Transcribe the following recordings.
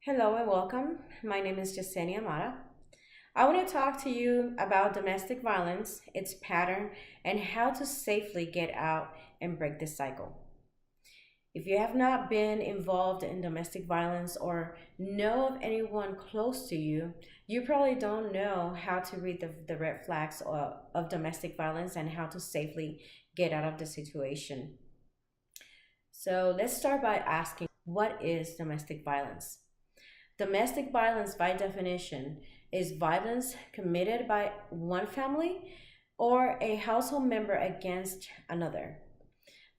Hello and welcome. My name is Jasenia Amara. I want to talk to you about domestic violence, its pattern, and how to safely get out and break this cycle. If you have not been involved in domestic violence or know of anyone close to you, you probably don't know how to read the red flags of domestic violence and how to safely get out of the situation. So let's start by asking, what is domestic violence? Domestic violence, by definition, is violence committed by one family or a household member against another.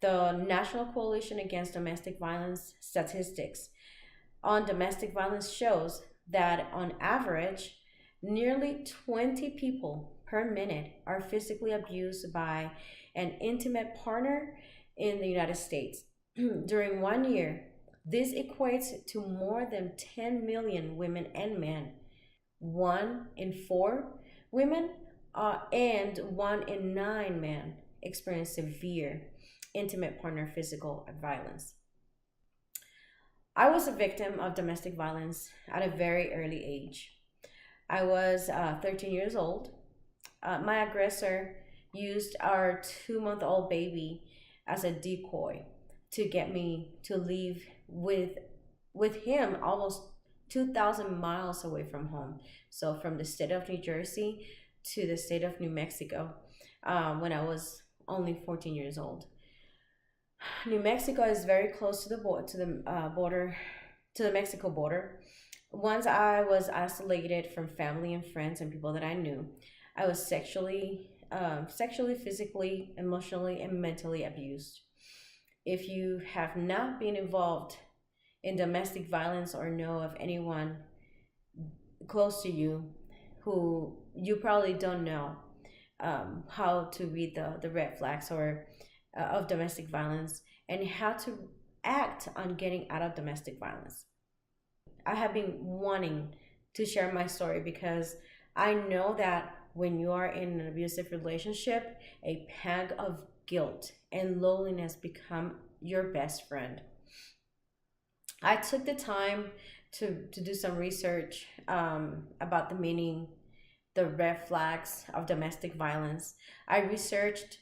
The National Coalition Against Domestic Violence statistics on domestic violence shows that on average, nearly 20 people per minute are physically abused by an intimate partner in the United States. During 1 year, this equates to more than 10 million women and men. 1 in 4 women and 1 in 9 men experience severe intimate partner physical violence. I was a victim of domestic violence at a very early age. I was 13 years old. My aggressor used our 2-month-old baby as a decoy to get me to leave with him almost 2,000 miles away from home. So from the state of New Jersey to the state of New Mexico, when I was only 14 years old. New Mexico is very close to the border, to the Mexico border. Once I was isolated from family and friends and people that I knew, I was sexually, physically, emotionally, and mentally abused. If you have not been involved in domestic violence or know of anyone close to you who you probably don't know how to read the red flags or of domestic violence and how to act on getting out of domestic violence. I have been wanting to share my story because I know that when you are in an abusive relationship, a pang of guilt and loneliness become your best friend. I took the time to do some research about the meaning, the red flags of domestic violence. I researched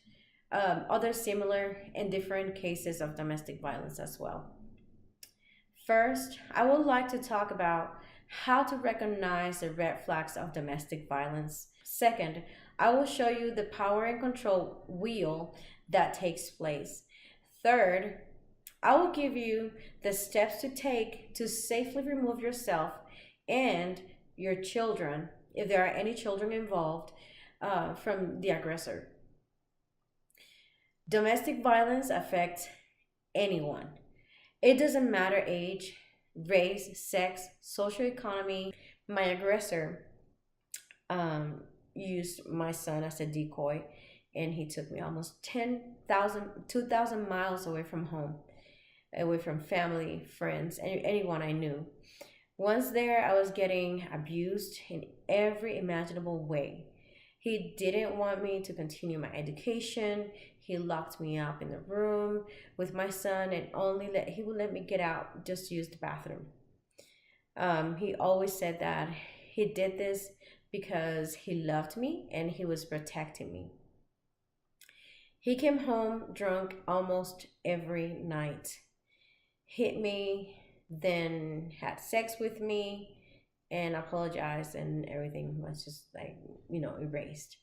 other similar and different cases of domestic violence as well. First, I would like to talk about how to recognize the red flags of domestic violence. Second, I will show you the power and control wheel that takes place. Third, I will give you the steps to take to safely remove yourself and your children, if there are any children involved, from the aggressor. Domestic violence affects anyone. It doesn't matter age, race, sex, social economy. My aggressor used my son as a decoy, and he took me almost 2,000 miles away from home, away from family, friends, anyone I knew. Once there, I was getting abused in every imaginable way. He didn't want me to continue my education. He locked me up in the room with my son and he would let me get out just to use the bathroom. He always said that he did this because he loved me and he was protecting me. He came home drunk almost every night, hit me, then had sex with me, and apologized, and everything was just like, erased.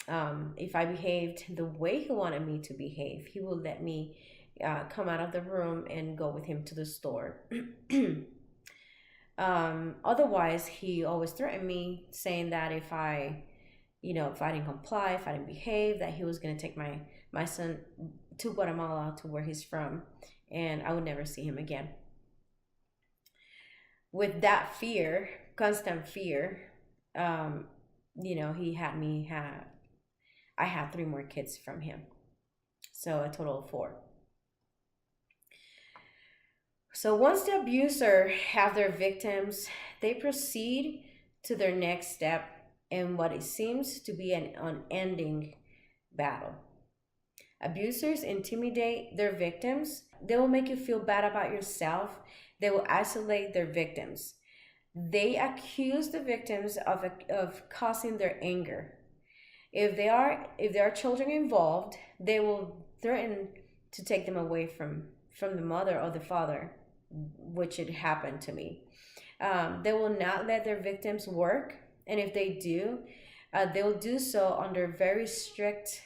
If I behaved the way he wanted me to behave, he would let me come out of the room and go with him to the store. Otherwise, he always threatened me, saying that if I didn't comply, if I didn't behave, that he was going to take my son to Guatemala, to where he's from, and I would never see him again. With that fear, constant fear, I had 3 more kids from him. So a total of 4. So once the abuser have their victims, they proceed to their next step in what it seems to be an unending battle. Abusers intimidate their victims. They will make you feel bad about yourself. They will isolate their victims. They accuse the victims of causing their anger. If there are children involved, they will threaten to take them away from the mother or the father, which it happened to me. They will not let their victims work, and if they do, they will do so under very strict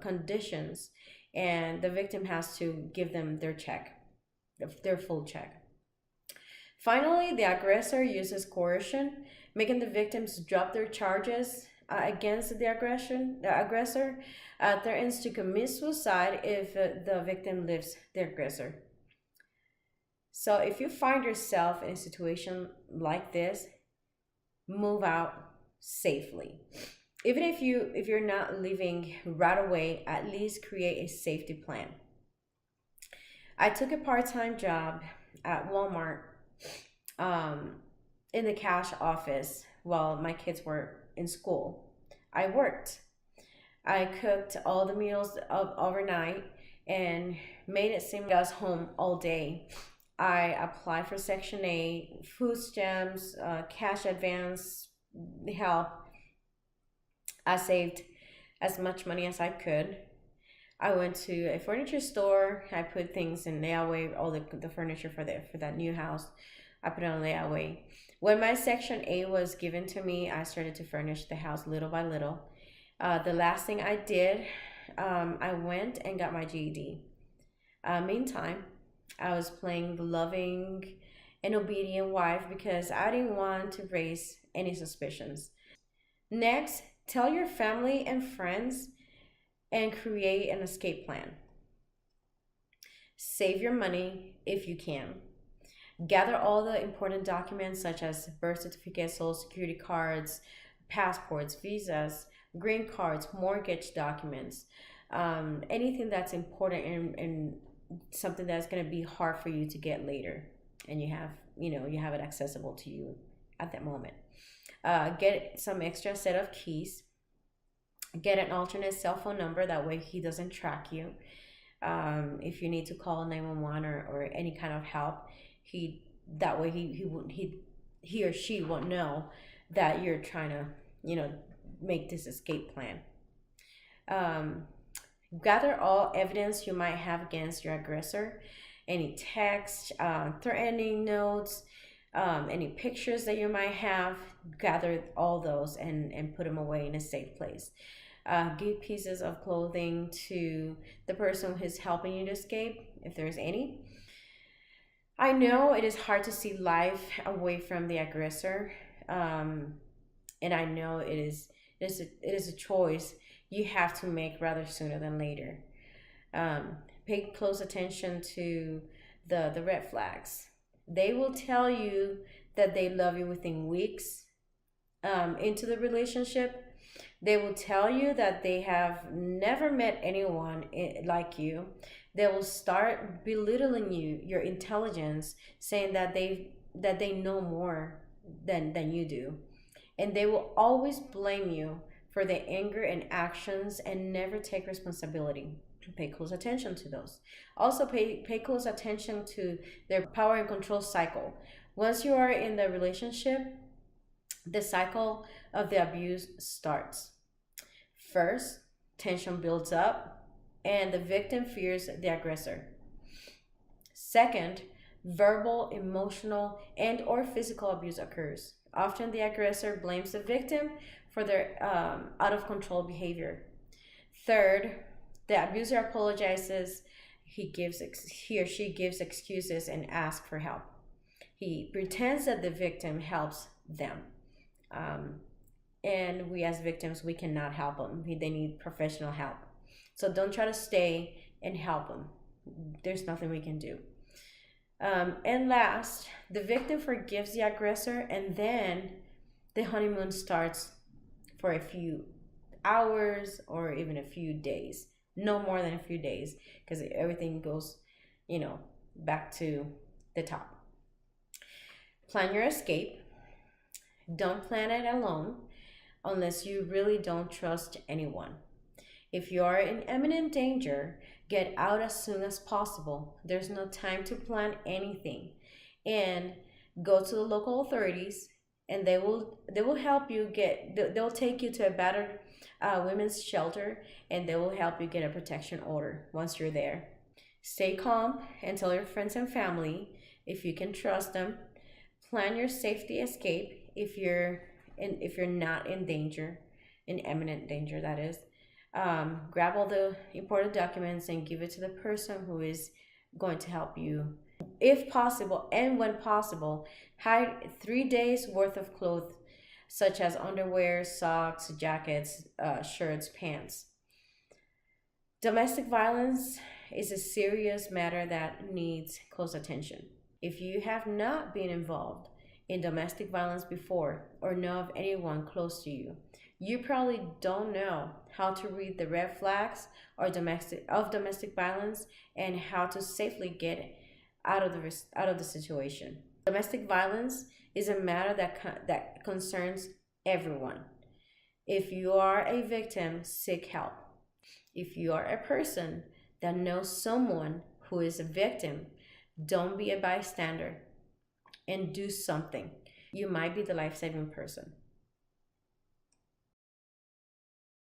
conditions, and the victim has to give them their check, their full check. Finally, the aggressor uses coercion, making the victims drop their charges against the aggressor, threatens to commit suicide if the victim leaves the aggressor. So if you find yourself in a situation like this, move out safely. Even if you're not leaving right away, at least create a safety plan. I took a part-time job at Walmart, um, in the cash office while my kids were in school. I worked. I cooked all the meals overnight and made it seem like I was home all day. I applied for Section 8, food stamps, cash advance help. I saved as much money as I could. I went to a furniture store. I put things in layaway, all the furniture for that new house. I put it on layaway. When my Section 8 was given to me, I started to furnish the house little by little. The last thing I did, I went and got my GED. Meantime, I was playing the loving and obedient wife because I didn't want to raise any suspicions. Next, tell your family and friends and create an escape plan. Save your money if you can. Gather all the important documents such as birth certificates, social security cards, passports, visas, green cards, mortgage documents, anything that's important and something that's going to be hard for you to get later, and you have it accessible to you at that moment. Get some extra set of keys. Get an alternate cell phone number, that way he doesn't track you. If you need to call 911 or any kind of help, that way he or she won't know that you're trying to make this escape plan. Gather all evidence you might have against your aggressor, any text, threatening notes, any pictures that you might have. Gather all those and put them away in a safe place. Give pieces of clothing to the person who's helping you to escape, if there's any. I know it is hard to see life away from the aggressor, and I know it is a choice you have to make rather sooner than later. Pay close attention to the red flags. They will tell you that they love you within weeks into the relationship. They will tell you that they have never met anyone like you. They will start belittling you, your intelligence, saying that they know more than you do. And they will always blame you for their anger and actions and never take responsibility. Pay close attention to those. Also pay close attention to their power and control cycle. Once you are in the relationship, the cycle of the abuse starts. First, tension builds up and the victim fears the aggressor. Second, verbal, emotional, and or physical abuse occurs. Often the aggressor blames the victim for their out of control behavior. Third, the abuser apologizes. He or she gives excuses and asks for help. He pretends that the victim helps them. And we as victims, we cannot help them. They need professional help. So don't try to stay and help them. There's nothing we can do. And last, the victim forgives the aggressor, and then the honeymoon starts for a few hours or even a few days. No more than a few days, because everything goes, back to the top. Plan your escape. Don't plan it alone unless you really don't trust anyone. If you are in imminent danger, get out as soon as possible. There's no time to plan anything. And go to the local authorities, and they will help you they'll take you to a battered women's shelter, and they will help you get a protection order once you're there. Stay calm and tell your friends and family if you can trust them. Plan your safety escape if you're not in danger, in imminent danger, that is. Grab all the important documents and give it to the person who is going to help you. If possible, and when possible, hide 3 days worth of clothes, such as underwear, socks, jackets, shirts, pants. Domestic violence is a serious matter that needs close attention. If you have not been involved in domestic violence before or know of anyone close to you, you probably don't know how to read the red flags or domestic violence, and how to safely get out of the situation. Domestic violence is a matter that concerns everyone. If you are a victim, seek help. If you are a person that knows someone who is a victim, don't be a bystander and do something. You might be the life-saving person.